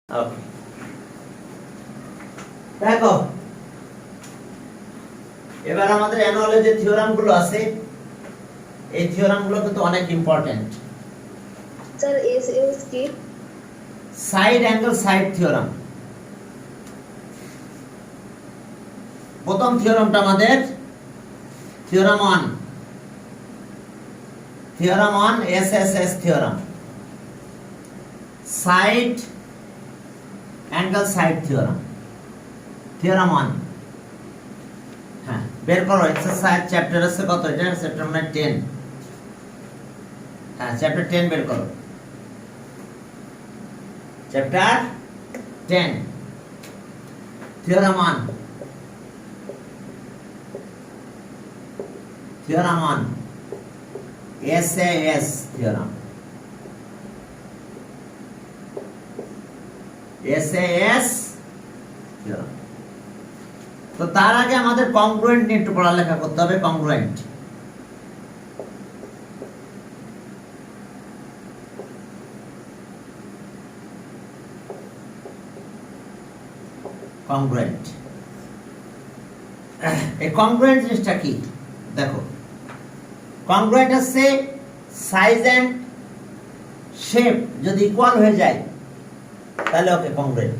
ওকে, দেখো এবার আমাদের অ্যানুয়ালে যে থিওরাম গুলো আছে এই থিওরাম গুলো কিন্তু অনেক ইম্পর্টেন্ট। স্যার এস কি? Side angle side theorem. প্রথম থিওরামটা আমাদের theorem 1, theorem 1 SSS theorem, side angle side theorem, theorem 1। হ্যাঁ, বের করো। এক্সারসাইজ চ্যাপ্টার আছে কত? এটা চ্যাপ্টার মানে 10। হ্যাঁ, চ্যাপ্টার 10 বের করো। Chapter 10 theorem 1, theorem 1 SAS theorem, SAS theorem. তো তার আগে আমাদের কংগ্রুয়েন্ট নিয়ে একটু পড়ালেখা করতে হবে। কংগ্রুয়েন্ট, কংগ্রুয়েন্ট এই কংগ্রুয়েন্ট জিনিসটা কি? দেখো, কংগ্রুয়েন্ট হচ্ছে সাইজ এন্ড শেপ যদি ইকুয়াল হয়ে যায় তাহলে ওকে কংগ্রুয়েন্ট।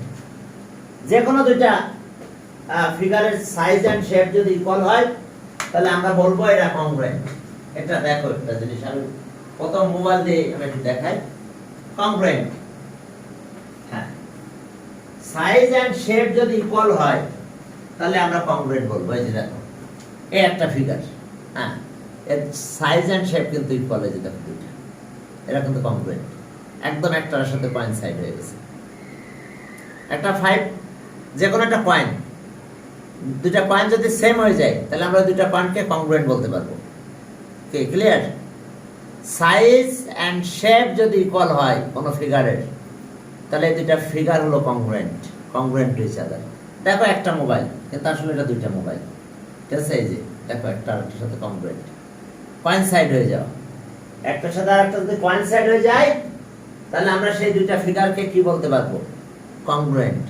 যে কোনো দুইটা ফিগারের সাইজ এন্ড শেপ যদি ইকুয়াল হয় তাহলে আমরা বলবো এটা কংগ্রুয়েন্ট। এটা দেখো, একটা জিনিস আমি প্রথম মোবাইল দিয়ে আমি একটু দেখাই। কংগ্রুয়েন্ট, হ্যাঁ, সাইজ এন্ড শেপ যদি ইকুয়াল হয় তাহলে আমরা কংগ্রুয়েন্ট বলবো। এই যে দেখো, এই একটা ফিগার, হ্যাঁ, এর সাইজ এন্ড শেপ কিন্তু ইকুয়াল হয়ে যেতে হবে দুইটা, এরা কিন্তু কংগ্রুয়েন্ট। একদম একটার সাথে কোইনসাইড হয়ে গেছে। একটা 5, যে কোনো একটা কয়েন, দুইটা কয়েন যদি সেম হয়ে যায় তাহলে আমরা দুইটা কয়েনকে কংগ্রুয়েন্ট বলতে পারবো। কি ক্লিয়ার? সাইজ এন্ড শেপ যদি ইকুয়াল হয় কোনো ফিগারের তাহলে এই দুইটা ফিগার হলো কংগ্রুয়েন্ট, কংগ্রুয়েন্ট টু ইচ আদার। দেখো একটা মোবাইল, কিন্তু আসলে এটা দুইটা মোবাইল, ঠিক আছে? এই যে দেখো, একটা আরেকটার সাথে কংগ্রুয়েন্ট, কোইনসাইড হয়ে যাও। একটার সাথে আরেকটা যদি কোইনসাইড হয়ে যায় তাহলে আমরা সেই দুইটা ফিগারকে কি বলতে পারবো? Congruent.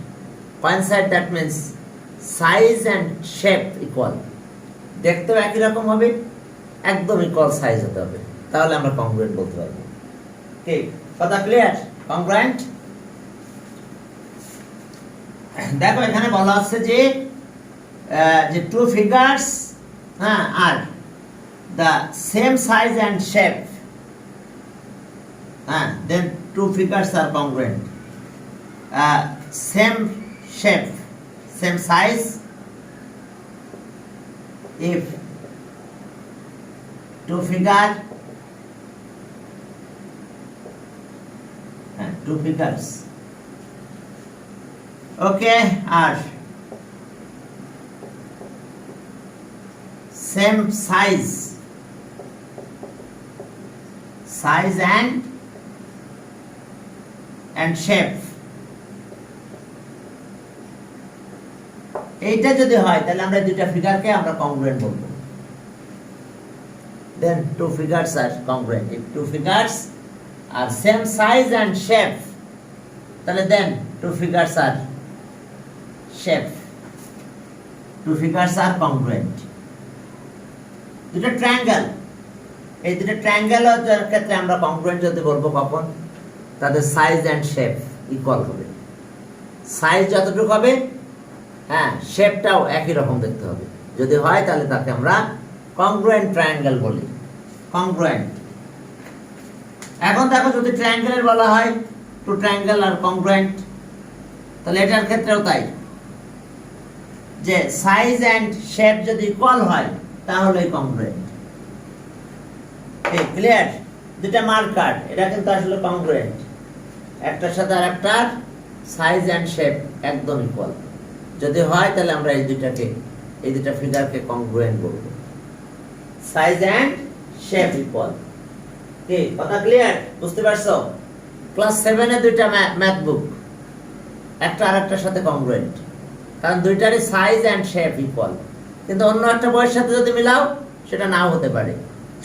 Coincide, that means size and shape equal, দেখতেও একই রকম হবে, একদম ইকুয়াল সাইজ হতে হবে, তাহলে আমরা কংগ্রুয়েন্ট বলতে পারবো। কি কথা ক্লিয়ার? কংগ্রুয়েন্ট। দেখো এখানে বলা আছে যে টু ফিগারস, হ্যাঁ, আর the same size and shape, then two figures are congruent. Same shape, same size. If two figures, okay, are same size and shape, এইটা যদি হয় তাহলে আমরা দুইটা ফিগারকে আমরা কংগ্রুয়েন্ট বলবো। then two figures are congruent. If two figures are same size and shape, তাহলে then two figures are shape, two figures are congruent. দুটো ট্রায়াঙ্গেল, এই দুটো ট্রায়াঙ্গেল এর ক্ষেত্রে আমরা কংগ্রুয়েন্ট যদি বলবো কখন? তাদের সাইজ এন্ড শেপ ইকুয়াল হবে। সাইজ যতটুকু হবে, হ্যাঁ, শেপটাও একই রকম দেখতে হবে। যদি হয় তাহলে তাকে আমরা কংগ্রুয়েন্ট ট্রায়াঙ্গেল বলি, কংগ্রুয়েন্ট। এখন দেখো, যদি ট্রায়াঙ্গেলের বলা হয় টু ট্রায়াঙ্গেল আর কংগ্রুয়েন্ট, তাহলে এটার ক্ষেত্রেও তাই, যে সাইজ এন্ড শেপ যদি ইকুয়াল হয় তাহলে কংগ্রুয়েন্ট। ক্লিয়ার? দুটা মার্কার, এটা কিন্তু আসলে কংগ্রুয়েন্ট, একটার সাথে আরেকটার সাইজ এন্ড শেপ একদম ইকুয়াল। যদি হয় তাহলে আমরা এই দুটা ফিগারকে কংগ্রুয়েন্ট বলবো, সাইজ এন্ড শেপ ইকুয়াল। কি কথা ক্লিয়ার? বুঝতে পারছো? ক্লাস 7 এ দুইটা ম্যাথ বুক, একটা আরেকটার সাথে কংগ্রুয়েন্ট, কারণ দুইটারই সাইজ এন্ড শেপ ইকুয়াল। কিন্তু অন্য একটা বইয়ের সাথে যদি মিলাও সেটা নাও হতে পারে,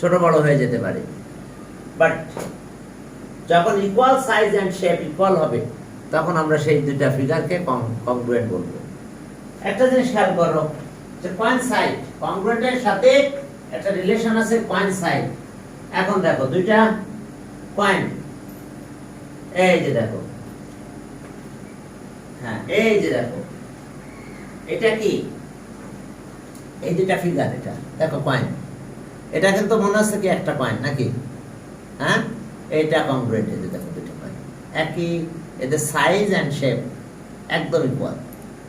ছোট বড় হয়ে যেতে পারে। বাট যখন equal size and shape equal হবে তখন আমরা সেই দুইটা ফিগারকে কংগ্রুয়েন্ট বলবো। একটা জিনিস খেয়াল করো যে কোইনসাইড, কংগ্রুয়েন্টের সাথে একটা রিলেশন আছে কোইনসাইড। এখন দেখো দুইটা কয়েন, এই যে দেখো, হ্যাঁ এই যে দেখো, এটা কি এই দুইটা ফিগার, এটা দেখো কয়েন, এটা কিন্তু মনে হচ্ছে কি একটা কয়েন নাকি? হ্যাঁ, এইটা কংগ্রুয়েন্ট। এই যে দেখো দুইটা কয়েন একই, এদের সাইজ এন্ড শেপ একদম ইকুয়াল,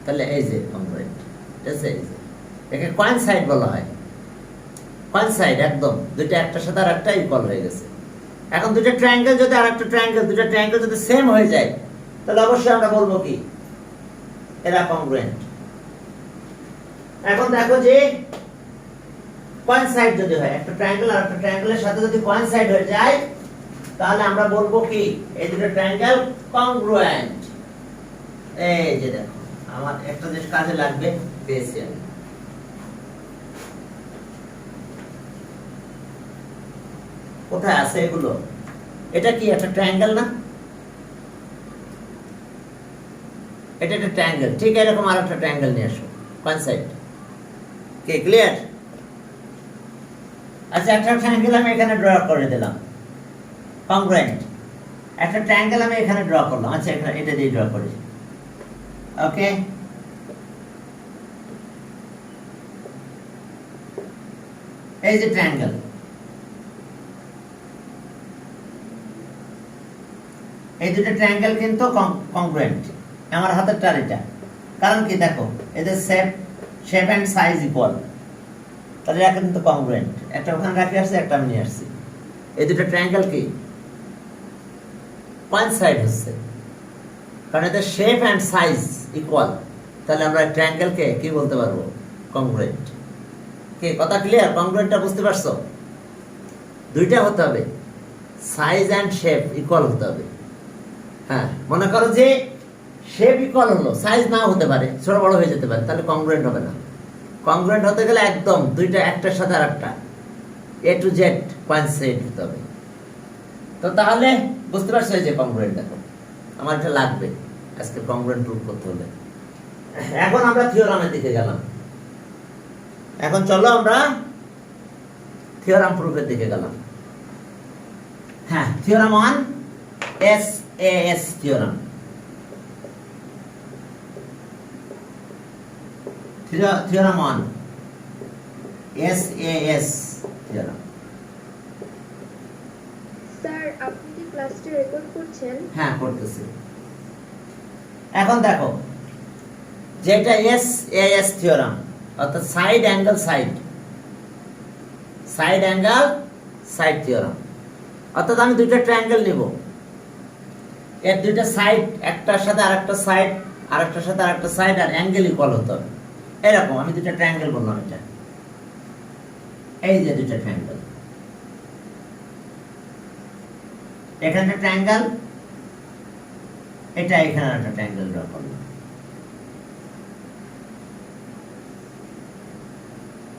তাহলে এই যে কংগ্রুয়েন্ট। ঠিক আছে, এই যে একে কোইনসাইড বলা হয়। কোইনসাইড একদম দুইটা একটার সাথে আর একটা ইকুয়াল হয়ে গেছে। এখন দুইটা ট্রায়াঙ্গেল যদি আরেকটা ট্রায়াঙ্গেল, দুইটা ট্রায়াঙ্গেল যদি সেম হয়ে যায় তাহলে অবশ্যই আমরা বলবো কি এরা কংগ্রুয়েন্ট। এখন দেখো যে কোইনসাইড যদি হয়, একটা ট্রায়াঙ্গেল আর একটা ট্রায়াঙ্গেলের সাথে যদি কোইনসাইড হয়ে যায় তাহলে আমরা বলবো কি এই দুটো ট্রায়াঙ্গেল কংগ্রুয়েন্ট। এই যে দেখো, আমার একটা জিনিস কাজে লাগবে, পেয়েছি আমি। কোথায় আছে এগুলো? এটা কি একটা ট্রায়াঙ্গেল না? এটা একটা ট্রায়াঙ্গেল, ঠিক এরকম আর একটা ট্রায়াঙ্গেল নিয়ে আসো কোইনসাইড। কে ক্লিয়ার? আচ্ছা, একটা ট্রায়াঙ্গেল আমি এখানে ড্র করে দিলাম কংগ্রুয়েন্ট। একটা ট্রায়াঙ্গেল আমি এখানে ড্র করলাম। আচ্ছা, এখানে এটা দিয়ে ড্র করি। ওকে, এই যে ট্রায়াঙ্গেল, এই দুটো ট্রায়াঙ্গেল কিন্তু কংগ্রুয়েন্ট। আমার হাতেরটা এটা, কারণ কি দেখো এদের শেপ এন্ড সাইজ ইকুয়াল, তাহলে এটা কিন্তু কংগ্রুয়েন্ট। একটা ওখানে রাখি আসছে, একটা আমি নিয়ে আসছি। এই দুটো ট্রায়াঙ্গেল কি কোইনসাইড হচ্ছে, কারণ এদের শেপ এন্ড সাইজ ইকুয়াল, তাহলে আমরা ট্রায়াঙ্গেলকে কি বলতে পারবো? কংগ্রুয়েন্ট। কি কথা ক্লিয়ার? কংগ্রুয়েন্টটা বুঝতে পারছো? দুইটা হতে হবে, সাইজ এন্ড শেপ ইকুয়াল হতে হবে। হ্যাঁ, মনে করো যে শেপ ইকুয়াল হলো, সাইজ নাও হতে পারে, ছোট বড় হয়ে যেতে পারে, তাহলে কংগ্রুয়েন্ট হবে না। কংগ্রুয়েন্ট হতে গেলে একদম দুইটা একটার সাথে আর একটা এ টু জেড কোইনসাইড হতে হবে। তো তাহলে বুঝতে পারছো এই যে কংগ্রুয়েন্ট। দেখো আমার এটা লাগবে আজকে কংগ্রুয়েন্ট প্রুফ করতে হলে। এখন আমরা থিওরামের দিকে গেলাম। এখন চলো আমরা থিওরাম প্রুফের দিকে গেলাম। হ্যাঁ, theorem 1, SAS theorem. Theorem 1, SAS theorem. Sir, আপনি কি ক্লাসটি রেকর্ড করছেন? হ্যাঁ, করতেছি। এখন দেখো যেটা SAS থিওরাম, অর্থাৎ সাইড অ্যাঙ্গেল সাইড থিওরাম। অর্থাৎ আমি দুইটা ট্রায়াঙ্গেল নিব, এর দুইটা সাইড, একটার সাথে আরেকটা সাইড, আরেকটার সাথে আরেকটা সাইড, আর অ্যাঙ্গেল ইকুয়াল হতে হবে। এরকম আমি দুইটা ট্রায়াঙ্গেল বললাম। এটা এই যে দুইটা ট্রায়াঙ্গেল, এখানে একটা ট্রায়াঙ্গেল, এটা এখানে একটা ট্রায়াঙ্গেল ড্র করলাম।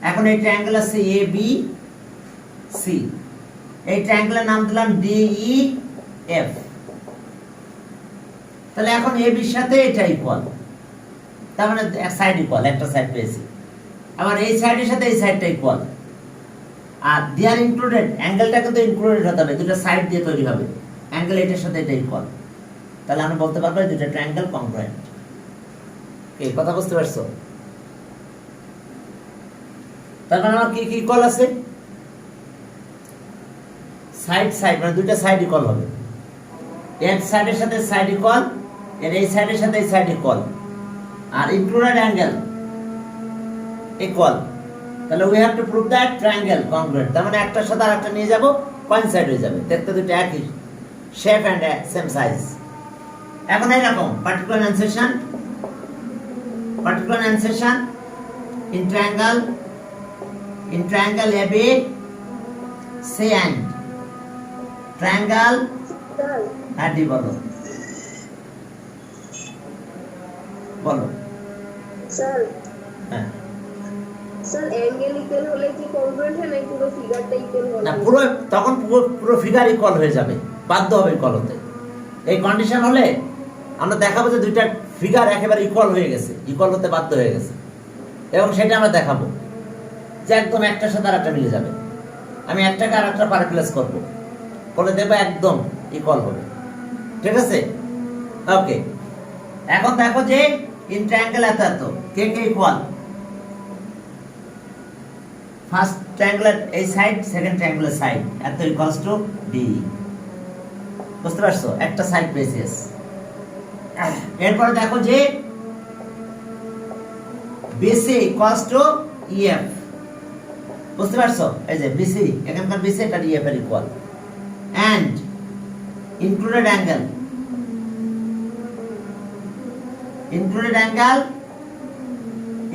এখন এই ট্রায়াঙ্গেল আছে ABC, এই ট্রায়াঙ্গেলের নাম দিলাম DEF। তাহলে এখন AB এর সাথে এটা ইকুয়াল, তার মানে এক সাইড ইকুয়াল, একটা সাইড পেয়েছি। আবার এই সাইডের সাথে এই সাইডটা ইকুয়াল, আর দেয়ার ইনক্লুডেড, অ্যাঙ্গেলটা কিন্তু ইনক্লুডেড হতে হবে, দুটো সাইড দিয়ে তৈরি হবে অ্যাঙ্গেল, এটার সাথে এটা ইকুয়াল। তাহলে আমরা বলতে পারবো দুটো ট্রায়াঙ্গেল কংগ্রুয়েন্ট। এই কথা বুঝতে পারছো? তার মানে আমার কি কি ইকুয়াল আছে? সাইড মানে দুটো সাইড ইকুয়াল হবে, এর সাইডের সাথে সাইড ইকুয়াল, এর এই সাইডের সাথে এই সাইড ইকুয়াল, আর ইনক্লুডেড অ্যাঙ্গেল ইকুয়াল। তাহলে we have to prove that triangle congruent. তার মানে একটার সাথে আরেকটা নিয়ে যাব, কোইনসাইড হয়ে যাবে, দেখতে দুটো একই শেপ এন্ড সেম সাইজ। এখন এরকম পার্টিকুলার এনসেশন in triangle AB, say and triangle, sir, হাডি বলো স্যার, হ্যাঁ, স্যার অ্যাঙ্গেল ইকুয়াল হলে কি কংগ্রুয়েন্ট হয় নাকি পুরো ফিগারটা ইকুয়াল হবে? না তখন পুরো ফিগার ইকুয়াল হয়ে যাবে, বাধ্য হবে ইকুয়াল হতে। এই কন্ডিশন হলে আমরা দেখাবো যে দুইটা ফিগার একেবারে ইকুয়াল হয়ে গেছে, ইকুয়াল হতে বাধ্য হয়ে গেছে, এবং সেটা আমরা দেখাবো যে একদম একটার সাথে আরেকটা মিলে যাবে। আমি একটাকে আর একটা পারে প্লেস করবো, করে দেবো একদম ইকুয়াল হবে। ঠিক আছে, ওকে। এখন দেখো যে ইন ট্রায়াঙ্গেল এত এত কে কে ইকুয়াল। ফার্স্ট ট্রায়াঙ্গেলের এই সাইড, সেকেন্ড ট্রায়াঙ্গেলের সাইড এত ইকুয়ালস টু ডি। বুঝতে পারছো, একটা সাইড বেসিস। এরপরে দেখো যে বিসি ইকুয়ালস টু ইএফ। বুঝতে পারছো, এই যে বিসি এখানকার বিসি এটা ইএফ এর equal. And included angle, included angle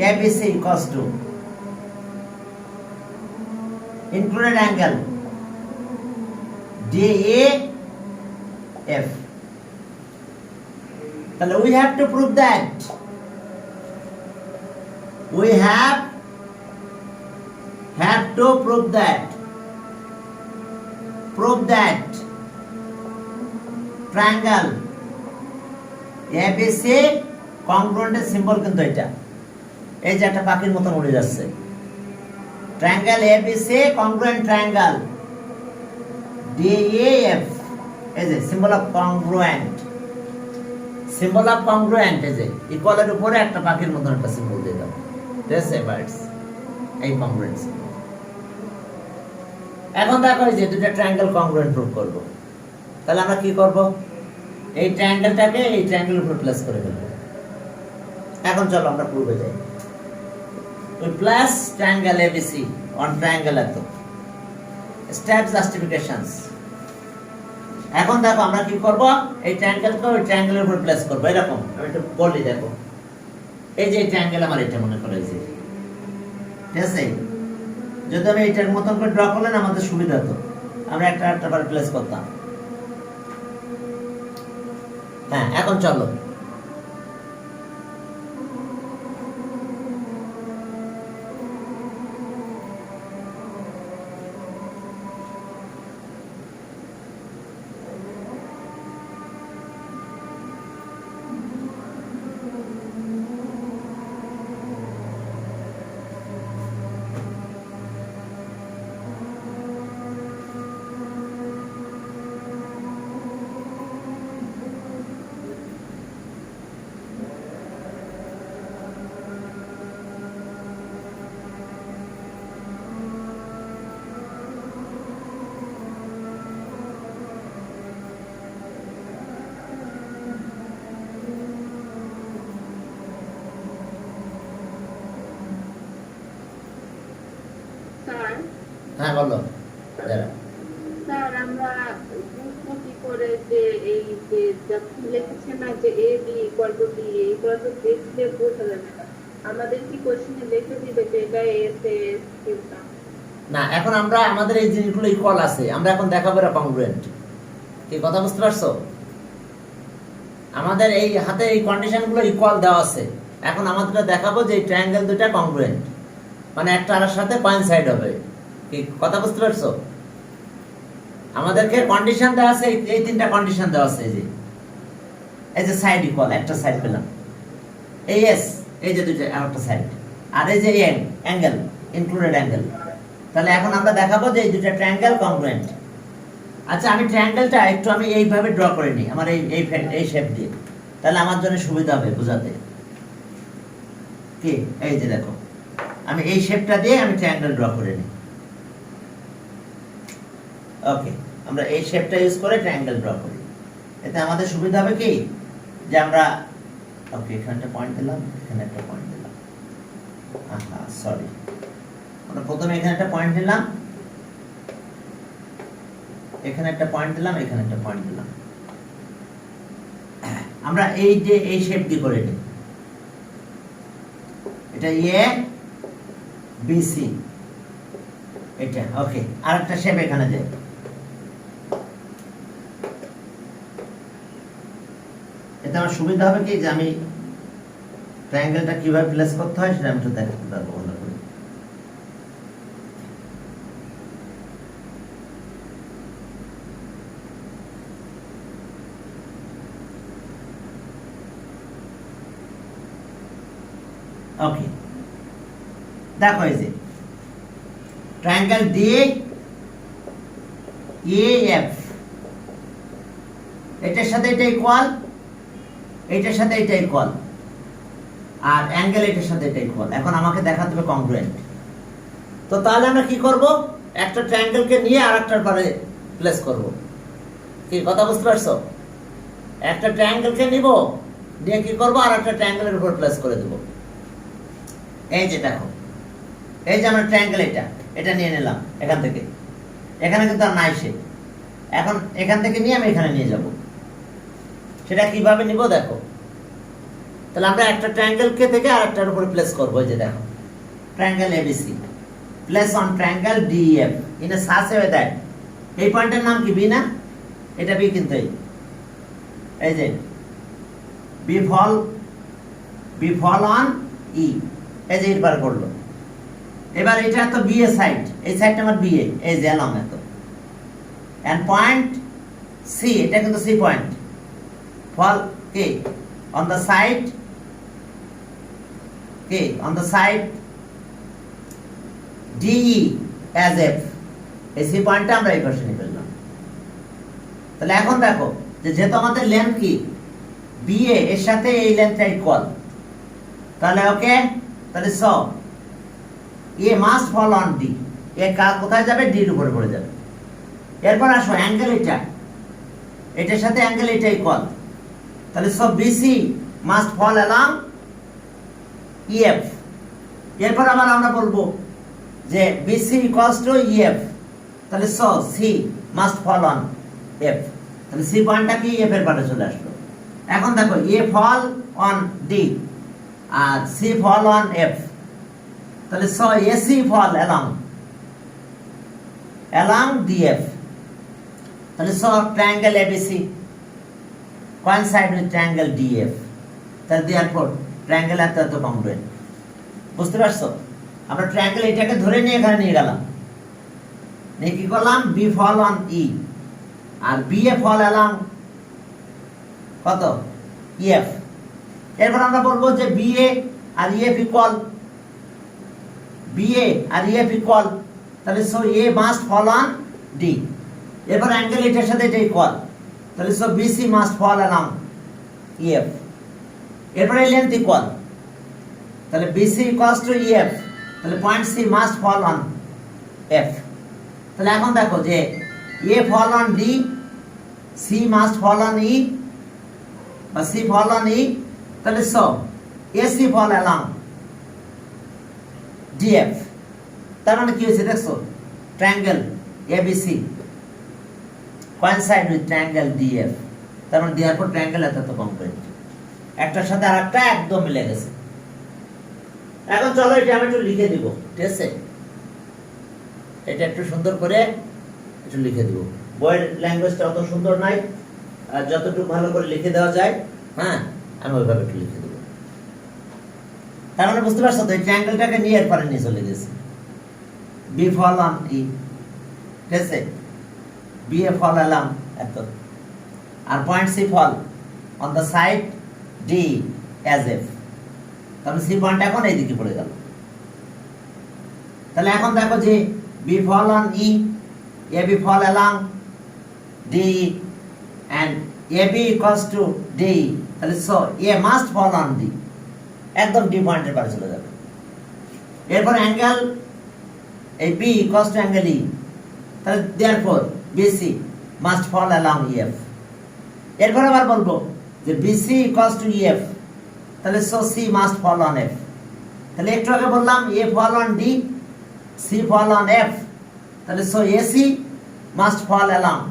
ABC equals to included angle DAF. Then we have to prove that prove that triangle ABC কংগ্রুয়েন্টের সিম্বল কিন্তু এটা, এই যে একটা পাখির মতন উড়ে যাচ্ছে। Triangle ABC congruent triangle DAF, এই যে symbol of congruent, symbol of congruent, এই যে ইকুয়ালের উপরে একটা পাখির মতন একটা সিম্বল দিয়ে দাও, দিস এভার্টস এই কংগ্রুয়েন্ট সিম্বল। এখন দেখো এই যে দুটো ট্রায়াঙ্গেল কংগ্রুয়েন্ট প্রুভ করব, তাহলে আমরা কি করব, এই ট্রায়াঙ্গেলটাকে এই ট্রায়াঙ্গেলের উপর প্লেস করে দেব। এখন চলো আমরা প্রুভে যাই। We plus triangle ABC on triangle এত স্টেপ জাস্টিফিকেশনস। এখন দেখো আমরা কি করব, এই ট্রায়াঙ্গেলকে ওই ট্রায়াঙ্গেলের উপর প্লেস করব। এরকম আমি একটু বলি, দেখো এই যে ট্রায়াঙ্গেল আমার এটা মনে করে যে, ঠিক আছে, যদি আমি এটার মতন করে ড্র করলে না আমাদের সুবিধা হতো, আমরা একটা একটা বার প্লেস করতাম। হ্যাঁ, এখন চলো স্যার। হ্যাঁ বলো। স্যার আমরা বুঝবো কি করে যে এই যে লিখেছে না যে A B equal to D, equal to দেখলে বোঝা যাবে না, আমাদের কি কোশ্চেনে লিখে দিবে যে এটা এস এস কিংবা না? এখন আমরা আমাদের এই জিনিসগুলো ইকুয়াল আছে, আমরা এখন দেখাবো এটা কংগ্রুয়েন্ট। কি কথা বুঝতে পারছো? আমাদের এই হাতে এই কন্ডিশনগুলো ইকুয়াল দেওয়া আছে, এখন আমাদের দেখাবো যে এই ট্রায়াঙ্গেল দুটো কংগ্রুয়েন্ট, মানে একটা আরের সাথে কোইনসাইড হবে। কি কথা বুঝতে পারছো? আমাদেরকে কন্ডিশন দেওয়া আছে, এই তিনটা কন্ডিশন দেওয়া আছে। এই যে সাইড ইকুয়াল, একটা সাইড পেলাম, এই এস, এই যে দুটো একটা সাইড, আর এই যে অ্যাঙ্গেল ইনক্লুডেড অ্যাঙ্গেল। তাহলে এখন আমরা দেখাবো যে এই দুটো ট্রায়াঙ্গেল কংগ্রুয়েন্ট। আচ্ছা, আমি ট্রায়াঙ্গেলটা একটু আমি এইভাবে ড্র করে নিই, আমার এই শেপ দিয়ে, তাহলে আমার জন্য সুবিধা হবে বোঝাতে। কি এই যে দেখো, আমি এই শেপটা দিয়ে আমি ট্রায়াঙ্গেল ড্র করে নিই। ওকে, আমরা এই শেপটা ইউজ করে ট্রায়াঙ্গেল ড্র করি, এতে আমাদের সুবিধা হবে কি যে আমরা, ওকে এখানে একটা পয়েন্ট দিলাম, এখানে একটা পয়েন্ট দিলাম, আহা সরি, আমরা প্রথমে এখানে একটা পয়েন্ট দিলাম, এখানে একটা পয়েন্ট দিলাম, এখানে একটা পয়েন্ট দিলাম। আমরা এই যে এই শেপ দিয়ে করে নিই, এটা এ বি সি, এটা ওকে। আরেকটা শেপ এখানে দেয়, এতে আমার সুবিধা হবে কি যে আমি ট্রায়াঙ্গেলটা কিভাবে প্লেস করতে হয় সেটা আমি একটু দেখাতে পারবো ভালো করে। ওকে, দেখো এই যে ট্রায়াঙ্গেল ডি এফ, এটার সাথে এটা ইকুয়াল, এটার সাথে এটা ইকুয়াল, আর অ্যাঙ্গেল এটার সাথে এটা ইকুয়াল। এখন আমাকে দেখাতে হবে কংগ্রুয়েন্ট। তো তাহলে আমরা কি করব, একটা ট্রায়াঙ্গেলকে নিয়ে আরেকটার পরে প্লেস করব। কি কথা বুঝতে পারছো? একটা ট্রায়াঙ্গেলকে নিব, নিয়ে কি করব, আরেকটা ট্রায়াঙ্গেলের উপর প্লেস করে দেব। এই যে দেখো, এই যে আমরা ট্রায়াঙ্গেল এটা নিয়ে নিলাম এখান থেকে, এখানে কিন্তু আর নাই সে। এখন এখান থেকে নিয়ে আমি এখানে নিয়ে যাব। সেটা কিভাবে নিব দেখো। তাহলে আমরা একটা ট্রায়াঙ্গেলকে থেকে আরেকটার উপরে প্লেস করব। এই যে দেখো, triangle ABC place on triangle DF in a such way that, এই পয়েন্টের নাম কি? বি না? এটা বি কিন্তু এই যে বি ফল অন ই, এই যে এরপর করলো। এবার এটা তো বি এ সাইড, এই সাইডটা আমার বি এ, এই যে এলং এত, এন্ড পয়েন্ট সি, এটা কিন্তু সি পয়েন্ট, ফল কে অন দ্য সাইড, কে on the side DE as F, এই সি পয়েন্টটা আমরা এই পাশে নিয়ে ফেললাম। তাহলে এখন দেখো যে যেহেতু আমাদের লেন্থ কি বিএ, এর সাথে এই লেন্থটা ইকুয়াল, তাহলে ওকে, তাহলে so A must fall on D, A কোথায় যাবে? ডির উপরে পড়ে যাবে। এরপর আসো অ্যাঙ্গেল এটার সাথে অ্যাঙ্গেল এটা ইকুয়াল, তাহলে so BC must fall along EF. এরপর আবার আমরা বলবো যে বিসি ইকুয়ালস টু ইএফ, তাহলে so C must fall on F. তাহলে সি পয়েন্টটা কি এফ এর পাশে চলে আসলো। এখন দেখো এ ফল অন ডি আর সি ফল অন এফ, তাহলে so AC fall along DF. তাহলে so triangle ABC coincide with triangle DF, তাহলে therefore ট্রায়াঙ্গেল এত কংগ্রুয়েন্ট। বুঝতে পারছো? আমরা ট্রায়াঙ্গেল এটাকে ধরে নিয়ে এখানে নিয়ে গেলাম, নিয়ে কি করলাম, বি ফল অন ই আর বি এ ফল অ্যালং কত ইএফ। এরপর আমরা বলবো যে বি এ আর ইএফ ইকুয়াল, বি এ আর ইএফ ইকুয়াল, তাহলে so A must fall on D. এরপর অ্যাঙ্গেল এটার সাথে এটা ইকুয়াল, তাহলে so BC must fall along EF. এরপরে লেন্থ ইকুয়াল, তাহলে বিসি ইকুয়ালস টু ইএফ, তাহলে point C must fall on F. তাহলে এখন দেখো যে A fall on D, C must fall on E বা সি ফল অন ই, তাহলে so AC fall along DF. তার মানে কি হয়েছে দেখছো, triangle ABC coincide with triangle DF, তার মানে therefore triangle এত কংগ্রুয়েন্ট, একটার সাথে আরেকটা একদম মিলে গেছে। এখন চলো এটা আমি একটু লিখে দিব, ঠিক আছে? এটা একটু সুন্দর করে একটু লিখে দিব। বইয়ের ল্যাঙ্গুয়েজটা অত সুন্দর নাই, আর যতটুকু ভালো করে লিখে দেওয়া যায়, হ্যাঁ, আমি ওইভাবে একটু লিখে দেব। তার মানে বুঝতে পারছো তো, এই ট্রায়াঙ্গেলটাকে নিয়ে এরপরে নিয়ে চলে গেছে, বি ফল অন ই, ঠিক আছে, বি এ ফল অ্যালং এত, আর point C fall on the side D as F. তাহলে সি পয়েন্ট এখন এইদিকে পড়ে গেল। তাহলে এখন দেখো যে B fall on E, A B fall along D and A B equals to D, তাহলে so A must fall on D, একদম ডি পয়েন্টের পাশে চলে যাবে। এরপর অ্যাঙ্গেল এই B equals to angle E, তাহলে therefore BC must fall along EF। এরপর আবার বলবো যে BC equals to EF, তাহলে so C must fall on F। তাহলে একটু আগে বললাম A fall on D, C fall on F, তাহলে so AC must fall along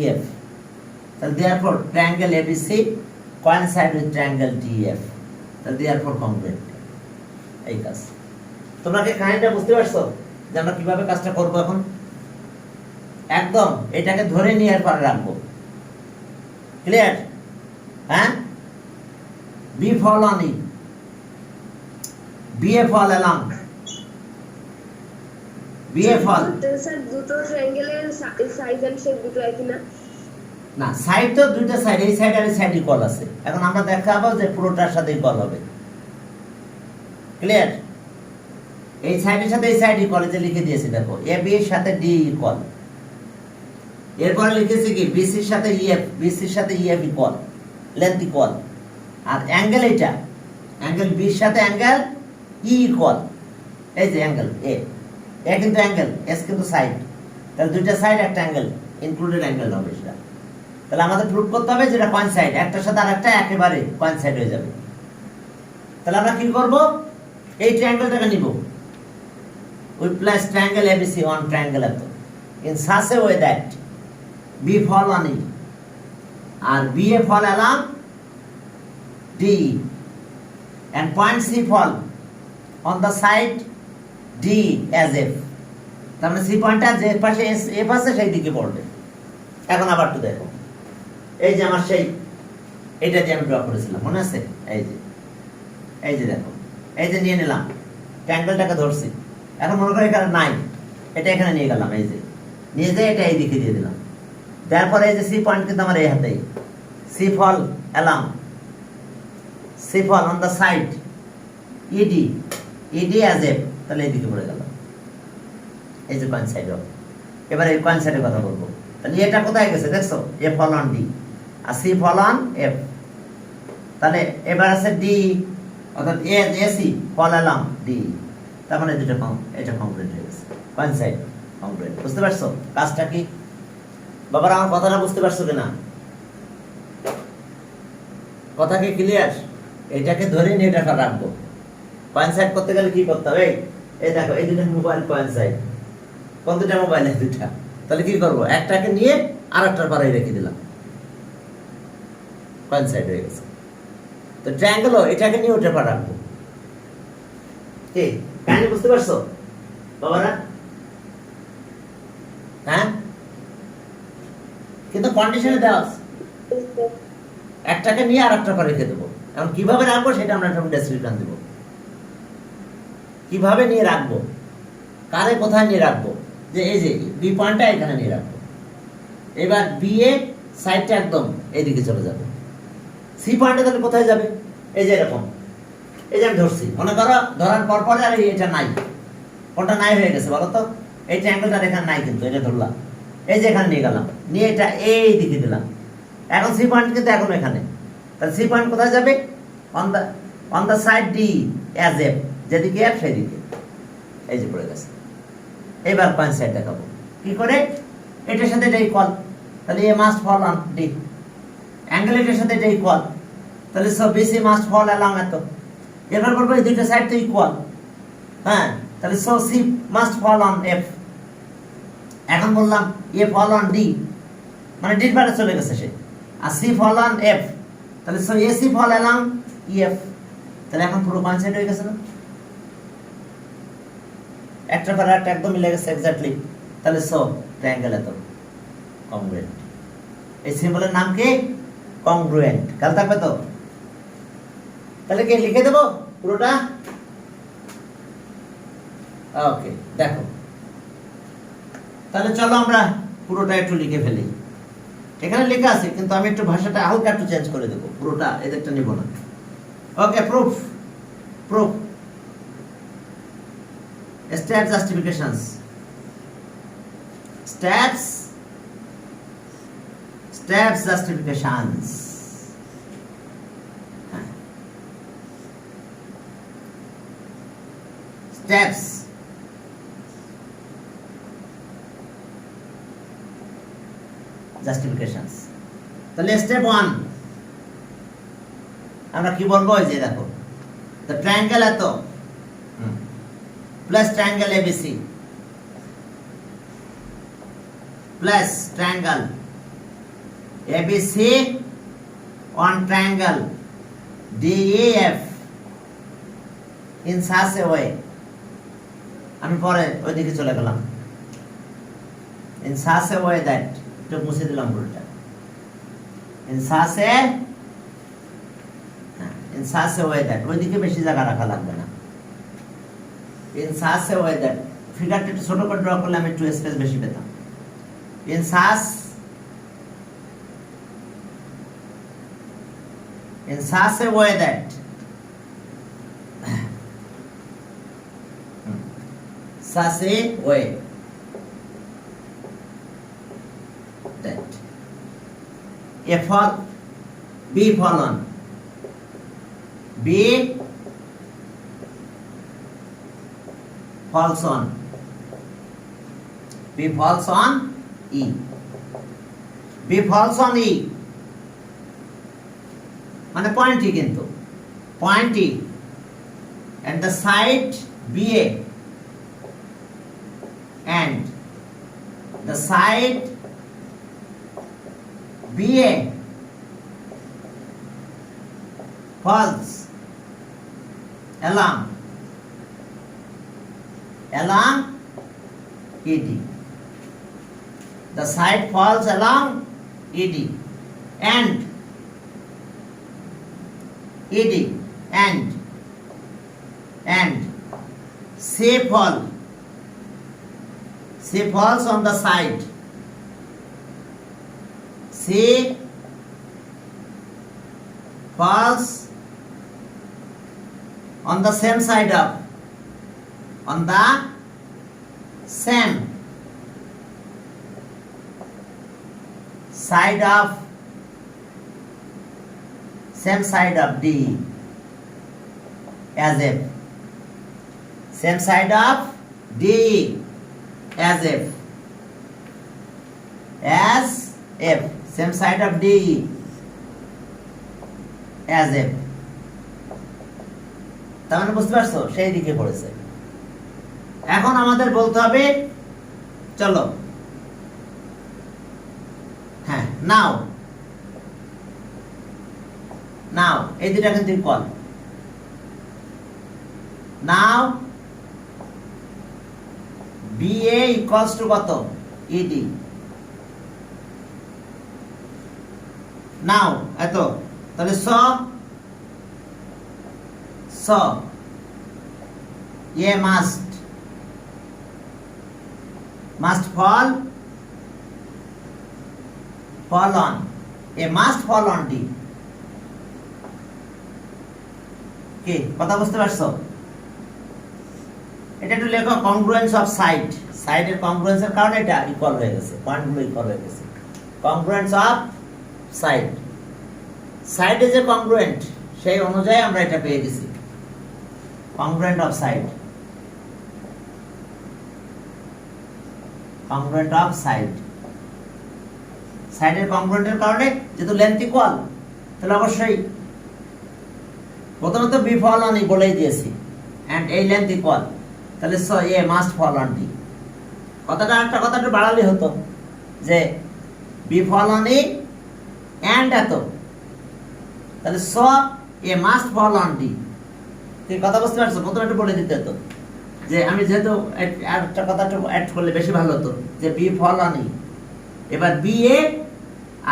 EF। তাহলে therefore triangle ABC coincide with triangle DF, তাহলে therefore congruent। এই কাজ তোমরা কি কাহিনীটা বুঝতে পারছো যে আমরা কিভাবে কাজটা করব? এখন একদম এটাকে ধরে নিয়ে এর পরে রাখবো, ক্লিয়ার? হ্যাঁ, B fall on E, B A fall along, B A fall. Sir দুটো ট্রায়াঙ্গেলের সাইজ এন্ড শেপ দুটো একই না? না, সাইড তো দুইটা সাইড, এই সাইড আর এই সাইড ইকুয়াল আছে। এখন আমরা দেখাবো যে পুরোটার সাথে ইকুয়াল হবে। ক্লিয়ার? এই সাইডের সাথে এই সাইড ইকুয়াল, যে লিখে দিয়েছি দেখো, এ বি এর সাথে ডি ইকুয়াল। এরপরে লিখেছি কি বিসির সাথে ইএফ, বিসির সাথে ইএফ ইকুয়াল, লেন্থ ইকুয়াল। আর অ্যাঙ্গেল এটা, অ্যাঙ্গেল বির সাথে অ্যাঙ্গেল ই ইকুয়াল। এই যে অ্যাঙ্গেল এ, এ কিন্তু অ্যাঙ্গেল, এস কিন্তু সাইড, তাহলে দুইটা সাইড একটা অ্যাঙ্গেল, ইনক্লুডেড অ্যাঙ্গেল হবে সেটা। তাহলে আমাদের প্রুফ করতে হবে যেটা কোইনসাইড, একটার সাথে আরেকটা একেবারে কোইনসাইড হয়ে যাবে। তাহলে আমরা কি করব, এই ট্রায়াঙ্গেলটাকে নিব, we place triangle ABC on triangle এত in such a way that B fall on E R BA fall along DE and point C fall on the side DE as F। তার মানে C পয়েন্টটা যে পাশে F আছে সেই দিকে পড়বে। এখন আবার একটু দেখো, এই যে আমার সেই এটা যে আমি ড্র করেছিলাম মনে আছে, এই যে দেখো, এই যে নিয়ে নিলাম ট্রায়াঙ্গেলটাকে ধরছি। এখন মনে করি এখানে নাই, এটা এখানে নিয়ে গেলাম, এই যে নিয়ে যেয়ে এটা এই দিকে দিয়ে দিলাম। তারপরে এই যে সি পয়েন্ট কিন্তু আমার এই হাতেই, C fall along, C fall on the side ED, ED as F, তাহলে এই দিকে পড়ে গেল, এই যে কোইনসাইড হবে। এবার এই কোইনসাইডের কথা বলবো, তাহলে এটা কোথায় গেছে দেখছো, এ ফল অন ডি আর সি ফল অন এফ। তাহলে এবার আছে ডি, অর্থাৎ এসি ফল অ্যালং ডি, তার মানে দুটো এটা কংক্রিট হয়ে গেছে, কোইনসাইড কংক্রিট। বুঝতে পারছো কাজটা কি বাবারা? আমার কথাটা বুঝতে পারছো কিনা? কথা কি ক্লিয়ার? এটাকে ধরে নিয়ে এটা রাখবো। কোইনসাইড করতে গেলে কি করতে হবে, এই দেখো এই দুটো মোবাইল কোইনসাইড, কোন দুটা মোবাইল? এই দুটা। তাহলে কি করবো, একটাকে নিয়ে আরেকটার পারে রেখে দিলাম, কোইনসাইড হয়ে গেছে। তো ট্রায়াঙ্গেলও এটাকে নিয়ে ওটার পারে রাখবো। কি কাহিনী বুঝতে পারছো বাবারা? হ্যাঁ, কিন্তু কন্ডিশনে দেওয়া আছে একটাকে নিয়ে আর একটা করে রেখে দেবো। এখন কিভাবে রাখবো সেটা আমরা একটা ডেসক্রিপশন দেবো, কিভাবে নিয়ে রাখবো, কারে কোথায় নিয়ে রাখবো। যে এই যে বি পয়েন্টটা এখানে নিয়ে রাখবো, এবার বি এ সাইডটা একদম এইদিকে চলে যাবে। সি পয়েন্টটা তাহলে কোথায় যাবে, এই যে এরকম, এই যে আমি ধরছি, মনে করো ধরার পর পরে আর এটা নাই, কোনটা নাই হয়ে গেছে বলো তো? এই ট্রায়াঙ্গেলটা এখানে নাই, কিন্তু এটা ধরলাম, এই যে এখানে নিয়ে গেলাম, নিয়ে এটা এই দিকে দিলাম। এখন সি পয়েন্ট কিন্তু এখন এখানে, তাহলে সি পয়েন্ট কোথায় যাবে, on the side D as F, যেদিকে এফ সেদিকে, এই যে পড়ে গেছে। এবার কোইনসাইড দেখাবো কি করে, এটার সাথে এটা ইকুয়াল, তাহলে A must fall on D, angle এটার সাথে এটা ইকুয়াল, তাহলে সব বিসি মাস্ট ফল অ্যালং এত। এবার বলবো এই দুইটা সাইড তো ইকুয়াল, হ্যাঁ, তাহলে so C must fall on F. এখন বললাম এ ফল অন ডি, মানে ডির পারে চলে গেছে সে, আর সি ফল অন এফ, তাহলে so A C fall along EF. তাহলে এখন পুরো কোইনসাইড হয়ে গেছে না, একটা পরে একটা একদম মিলে গেছে এক্স্যাক্টলি। তাহলে সো ট্রায়াঙ্গেল এত কংগ্রুয়েন্ট। এই সিম্বলের নাম কি, কংগ্রুয়েন্ট। খেয়াল থাকবে তো? তাহলে কি লিখে দেবো পুরোটা? ওকে, দেখো তাহলে চলো আমরা পুরোটা একটু লিখে ফেলি। এখানে লেখা আছে কিন্তু আমি একটু ভাষাটা হালকা একটু চেঞ্জ করে দেবো, পুরোটা এদেরটা নিব না। Okay, proof, proof, step justifications, steps, steps justifications. Steps, justifications. তাহলে স্টেপ 1 আমরা কি বলবো, এই যে দেখো, দ্য ট্রায়াঙ্গেল এত plus triangle ABC plus triangle ABC on triangle DF in such a way. আমি পরে ওইদিকে চলে গেলাম, in such a way that, একটু মুছে দিলাম পুরোটা, in such a way that, ওইদিকে বেশি জায়গা রাখা লাগবে না। In such a way that, ফিগারটা একটু ছোট করে ড্র করলে আমি একটু স্পেস বেশি পেতাম। In such a way that such a way that a fall be fallen be falls on be falls on E be falls on E মানে পয়েন্টই কিন্তু পয়েন্টই and the side BA and the side BA falls along ED. The side falls along ED and ED and say falls on the side. Say falls on the same side of on the same side of D as if same side of D as if same side of D as if তার মানে বুঝতে পারছো সেই দিকে পড়েছে এখন আমাদের বলতে হবে চলো হ্যাঁ নাও এই দুটা কিন্তু equal now BA equals to কত ED নাও এত তাহলে A must fall on A must fall on D কি কথা বুঝতে পারছো এটা একটু লেখো কংগ্রুয়েন্স অফ সাইডের কংগ্রুয়েন্সের কারণে এটা ইকুয়াল হয়ে গেছে পয়েন্টগুলো ইকুয়াল হয়ে গেছে কংগ্রুয়েন্স অফ সাইডে যে কংগ্রুয়েন্ট সেই অনুযায়ী আমরা এটা পেয়ে গেছি congruent of side সাইডের কংগ্রুয়েন্টের কারণে যেহেতু লেন্থ ইকুয়াল তাহলে অবশ্যই প্রথমত বি ফল অন ই বলেই দিয়েছি এন্ড এই লেন্থ ইকুয়াল তাহলে so A must fall on D কথাটা বাড়ালে হতো যে B fall on E and এত তাহলে so A must fall on D তুই কথা বুঝতে পারছো প্রথমে একটু বলে দিতে হতো যে আমি যেহেতু একটা কথা একটু অ্যাড করলে বেশি ভালো হতো যে বি ফল অন ই এবার বি এ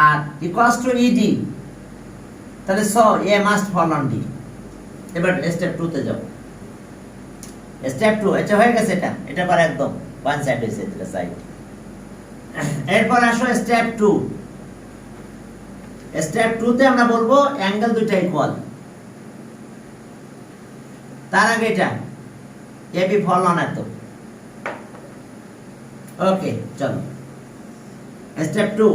আর ইকুয়ালস টু ইডি তাহলে so A must fall on D এবার স্টেপ 2 তে যাব স্টেপ 2 এটা হয়ে গেছে এটা পর একদম ওয়ান সাইড হইছে এটা সাইড এরপর আসো স্টেপ 2 তে আমরা বলবো অ্যাঙ্গেল দুইটা ইকুয়াল তার আগে এটা এবি ফল অন এত ওকে চলো step 2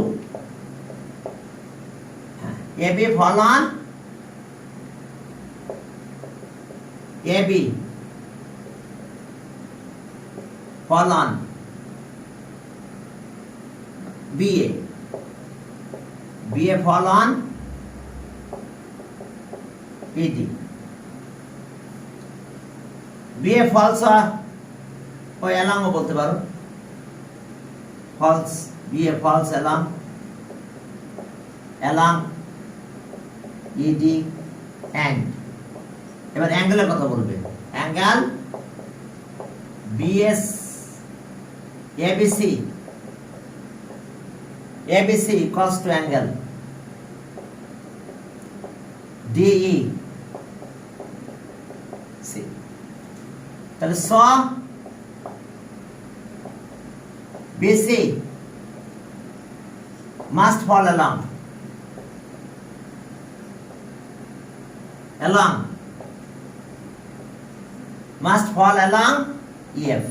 AB fall on AB fall on BA fall on PD BA falls ওই অ্যালংও বলতে পারো falls BA falls along ED and এবার অ্যাঙ্গেলের কথা বলবে angle BS ABC equals to angle DE C তাহলে BC must fall along must fall along EF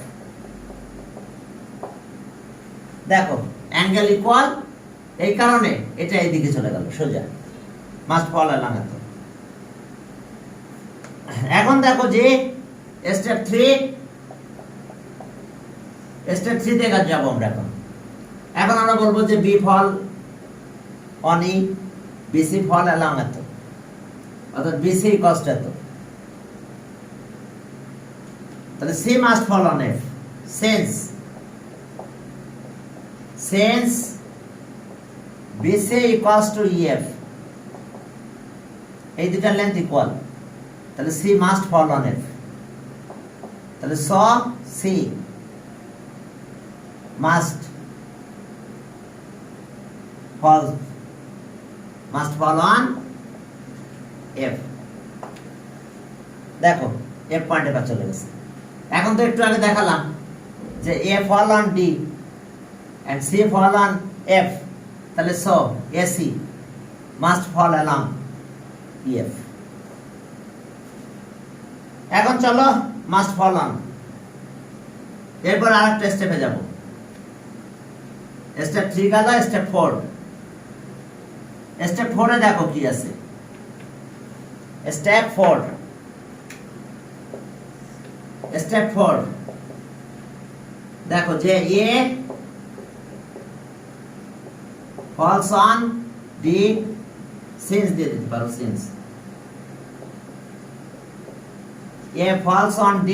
দেখো অ্যাঙ্গেল ইকুয়াল, এই কারণে এটা এইদিকে চলে গেল সোজা, মাস্ট ফল অ্যালং এত। এখন দেখো যে স্টেপ 3, স্টেপ 3 তে কাজ যাব আমরা এখন। এখন আমরা বলবো যে B fall on E, BC fall along এত, অর্থাৎ বিসি ইকুয়ালস টু এত। তাহলে C must fall on F since BC equals to EF, এই দুটার লেন্থ ইকুয়াল, তাহলে C must fall on F। তাহলে so C must fall on F। দেখো F পয়েন্টে কাছে চলে গেছে। এখন তো একটু আগে দেখালাম যে A fall on D and C fall on F, তাহলে so AC must fall along EF। এখন চলো must fall on, এরপর আরেকটা স্টেপে যাব। স্টেপ 3 গেল, স্টেপ 4। স্টেপ 4 এ দেখো কি আছে। স্টেপ 4 দেখো যে A falls on D, since দিয়ে দিতে পারো since A falls on D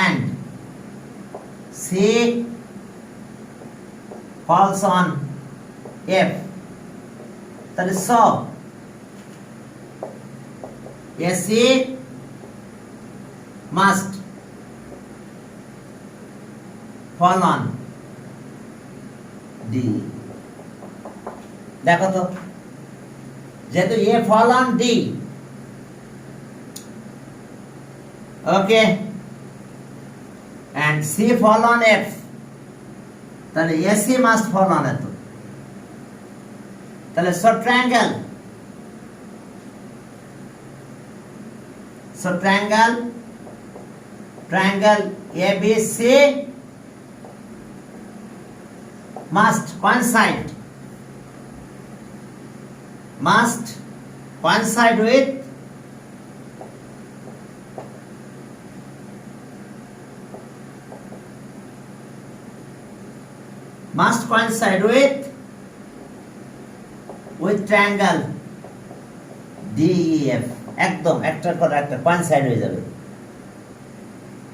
and C falls on F, তাহলে so AC must fall on D। দেখো তো যেহেতু A fall on D, okay, and C fall on F, তাহলে AC must fall on এত। তাহলে so triangle ABC must coincide with triangle DEF, একদম একটার পর একটা coincide হয়ে যাবে।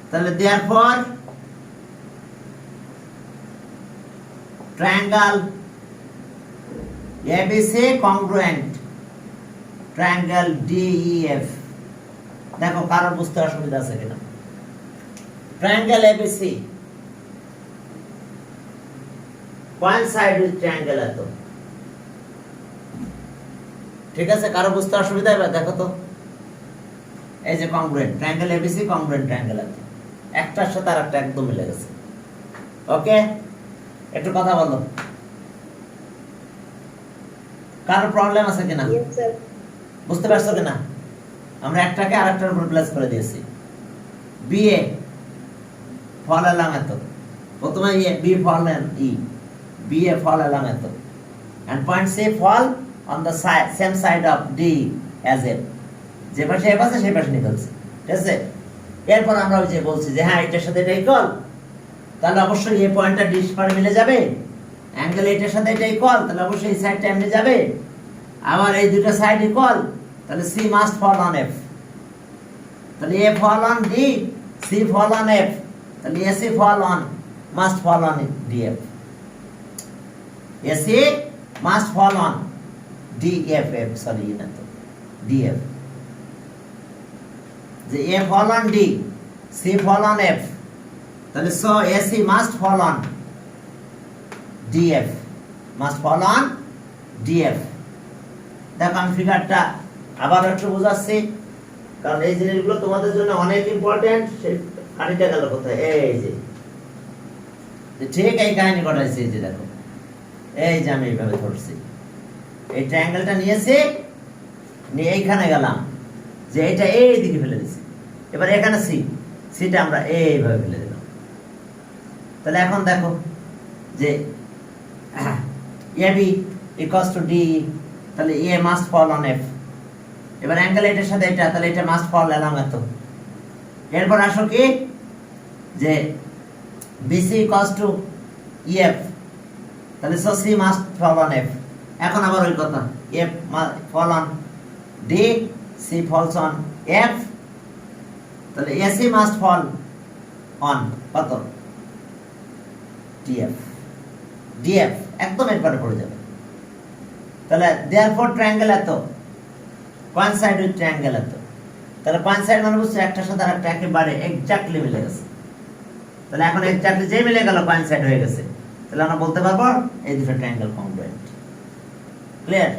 তাহলে therefore triangle ABC congruent triangle DEF। দেখো কারো বুঝতে অসুবিধা আছে কিনা? triangle ABC coincide with triangle এত, ঠিক আছে? কারো বুঝতে অসুবিধা? এবার দেখো তো এই যে congruent triangle ABC congruent triangle এত, একটার সাথে আরেকটা একদম মিলে গেছে। ওকে, একটু কথা বলো, কারো প্রবলেম আছে কিনা? বুঝতে পারছো কিনা? আমরা একটাকে আরেকটার উপর প্লেস করে দিয়েছি। BA fall along এত, প্রথমে B fall on E, BA fall along এত, and point C fall on the same side of D as F, যে পাশে F আছে সেই পাশে নিয়ে ফেলছে, ঠিক আছে? এরপর আমরা ওই যে বলছি যে হ্যাঁ এটার সাথে এটা ইকুয়াল, তাহলে অবশ্যই এই পয়েন্টটা ডি পারে মিলে যাবে। অ্যাঙ্গেল এটার সাথে এটা ইকুয়াল, তাহলে অবশ্যই এই সাইডটা এমনি যাবে। আবার এই দুটো সাইড ইকুয়াল, তাহলে C must fall on F, তাহলে A fall on D, C fall on F, তাহলে AC fall on must fall on DF, AC must fall on DF, sorry না তো DF, যে A fall on D, C fall on F, তাহলে so AC must fall on DF, দেখো আমি ফিগারটা আবার একটু বোঝাচ্ছি, কারণ এই জিনিসগুলো তোমাদের জন্য অনেক ইম্পর্টেন্ট। সেই কাহিনীটা গেল কোথায়? এই যে ঠিক এই কাহিনী ঘটাইছে, এই যে দেখো এই যে আমি এইভাবে ধরছি, এই ট্রায়াঙ্গেলটা নিয়েছি, নিয়ে এইখানে গেলাম, যে এটা এই দিকে ফেলে দিছি। এবার এখানে সিটা আমরা এইভাবে ফেলে দিলাম, তাহলে এখন দেখো যে AB equals to DE, তাহলে A must fall on F। এবার অ্যাঙ্গেল এটার সাথে এটা, তাহলে এটা মাস্ট ফল along এত। এরপর আসো কি যে BC equals to EF, তাহলে so C must fall on F। এখন আবার ওই কথা, F must fall on D, C falls on F, তাহলে AC must fall on কত DF, DF একদম একবারে পড়ে যাবে। তাহলে therefore ট্রায়াঙ্গেল এত, coincide with triangle এত। তাহলে coincide মানে বুঝছো একটার সাথে আরেকটা একেবারে এক্স্যাক্টলি মিলে গেছে। তাহলে এখন এক্স্যাক্টলি যে মিলে গেল coincide হয়ে গেছে, তাহলে আমরা বলতে পারবো এই দুটো ট্রায়াঙ্গেল কংগ্রুয়েন্ট। ক্লিয়ার?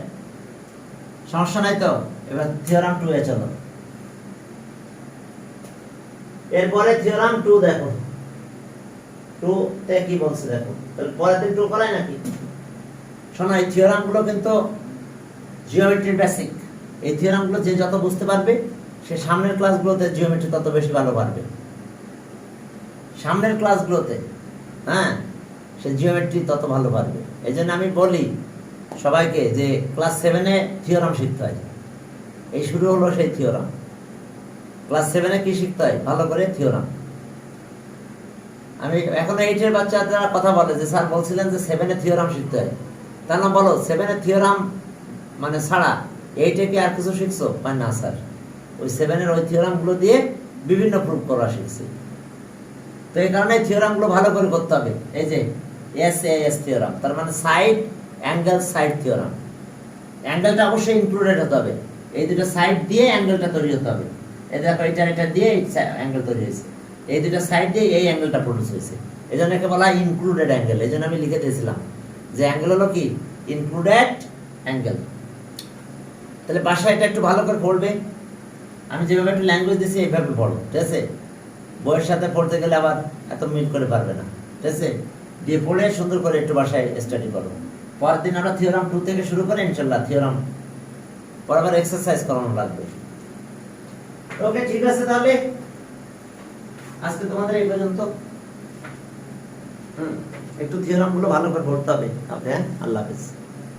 সমস্যা নাই তো? এবার থিওরাম 2 এ চলো। এরপরে থিওরাম 2 দেখো, 2 তে কি বলছে দেখো। তাহলে পরের দিন 2 করাই নাকি? শোনো, এই থিওরাম গুলো কিন্তু জিওমেট্রির বেসিক। এই থিওরাম গুলো যে যত বুঝতে পারবে, সে সামনের ক্লাসগুলোতে জিওমেট্রি তত বেশি ভালো পারবে। সামনের ক্লাসগুলোতে হ্যাঁ, সে জিওমেট্রি তত ভালো পারবে। এই জন্য আমি বলি সবাইকে যে ক্লাস 7 এ থিওরাম শিখতে হয়। এই শুরু হলো সেই থিওরাম। ক্লাস 7 এ কি শিখতে হয়? ভালো করে থিওরাম। আমি এখন 8 এর বাচ্চারা কথা বলে যে স্যার বলছিলেন যে 7 এ থিওরাম শিখতে হয়। তার নাম বলো 7 এ থিওরাম মানে ছাড়া 8 এ কি আর কিছু শিখছো? মানে না স্যার, ওই 7 এর ওই থিওরাম গুলো দিয়ে বিভিন্ন প্রুফ করা শিখছি। তো এই কারণে থিওরাম গুলো ভালো করে করতে হবে। এই যে SAS থিওরাম, তার মানে সাইড অ্যাঙ্গেল সাইড থিওরাম। অ্যাঙ্গেলটা অবশ্যই ইনক্লুডেড হতে হবে। এই দুটো সাইড দিয়ে অ্যাঙ্গেলটা তৈরি হতে হবে। এই দেখো এটা দিয়ে অ্যাঙ্গেল তৈরি হয়েছে, এই দুটো সাইড দিয়ে এই অ্যাঙ্গেলটা প্রডিউস হয়েছে। এই জন্য একে বলা হয় ইনক্লুডেড অ্যাঙ্গেল। এই জন্য আমি লিখে দিয়েছিলাম যে অ্যাঙ্গেল হলো কি ইনক্লুডেড অ্যাঙ্গেল। তাহলে বাসায় এটা একটু ভালো করে পড়বে। আমি যেভাবে একটু ল্যাঙ্গুয়েজ দিয়েছি এইভাবে পড়ো, ঠিক আছে? বইয়ের সাথে পড়তে গেলে আবার এত মিল করে পারবে না, ঠিক আছে? দিয়ে পড়ে সুন্দর করে একটু বাসায় স্টাডি করো। পরের দিন আমরা থিওরাম 2 থেকে শুরু করে ইনশাল্লাহ থিওরাম পর আবার এক্সারসাইজ করানো লাগবে। ওকে, ঠিক আছে। তাহলে আজকে তোমাদের এই পর্যন্ত। একটু থিওরাম গুলো ভালো করে পড়তে হবে। আল্লাহ হাফেজ।